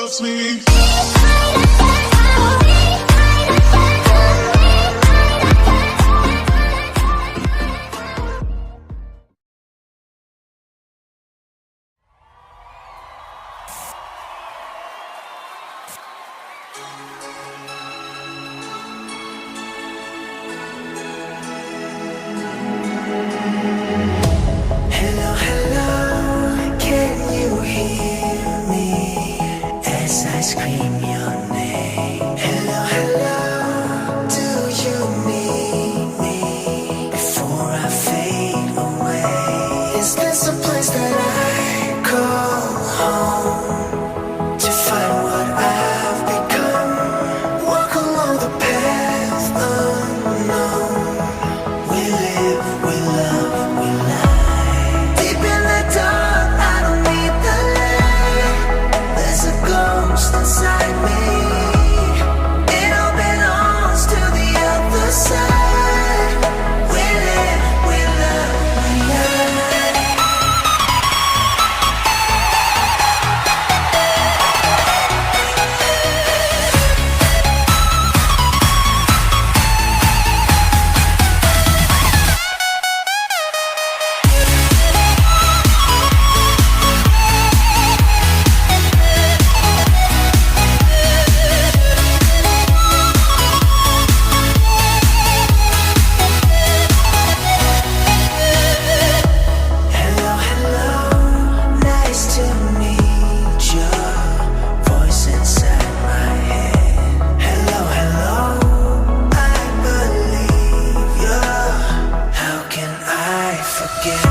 loves me. Scream your name. Hello, hello. Do you need me before I fade away? Is this a place that I call home to find what I've become? Walk along the path unknown. We live, we love, we lie. Deep in the dark, I don't need the light. There's a ghost inside me. It all belongs to the other side. We live, we love, we lie. Hello, hello, nice to meet you. Voice inside my head. Hello, hello, I believe you. How can I forget?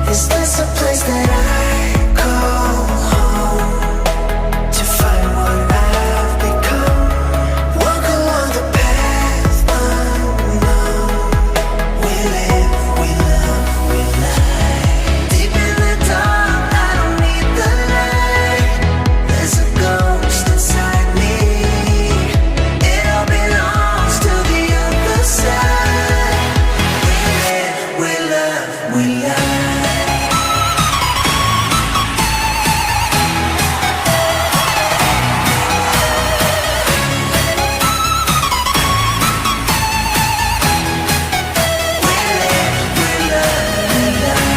Is this a place that I call home to find what I've become? Walk along the path unknown. We live, we love, we lie. Deep in the dark, I don't need the light. There's a ghost inside me. It all belongs to the other side. We live, we love, we lie. We live, we love, we lie.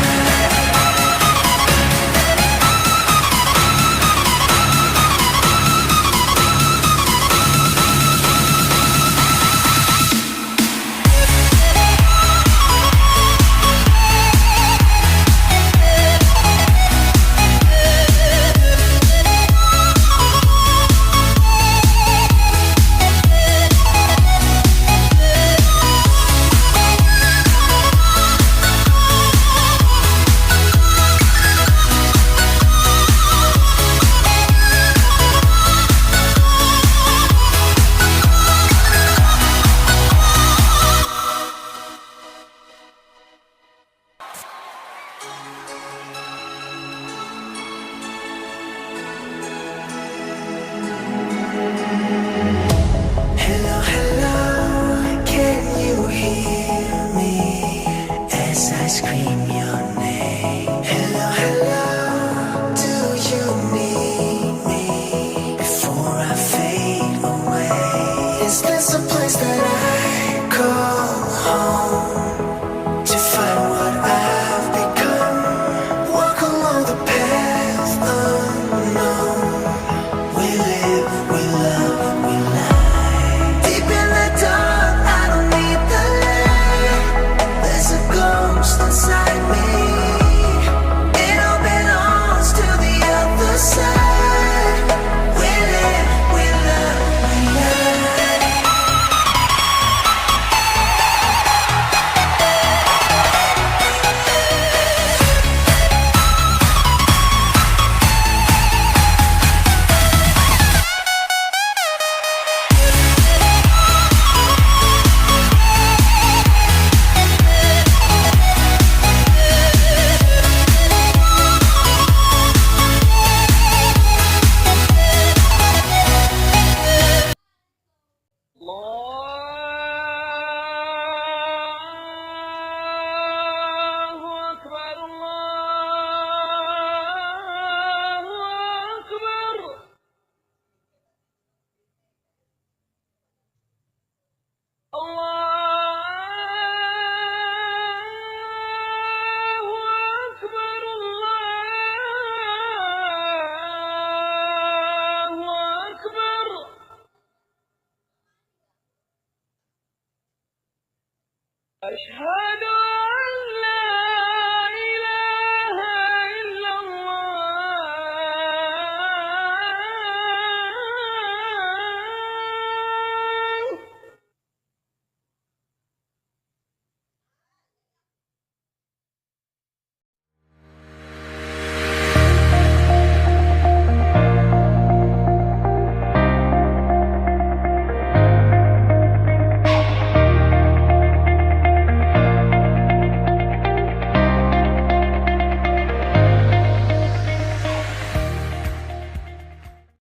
Hello, hello, can you hear me as I scream your name? Hello, hello, do you need me before I fade away? Is this a place that I call home to find what I've become? Walk along the path unknown. We live, we love, we lie. Deep in the dark, I don't need the light. There's a ghost inside me. It all belongs to the other side. We live, we love, we lie. أشهد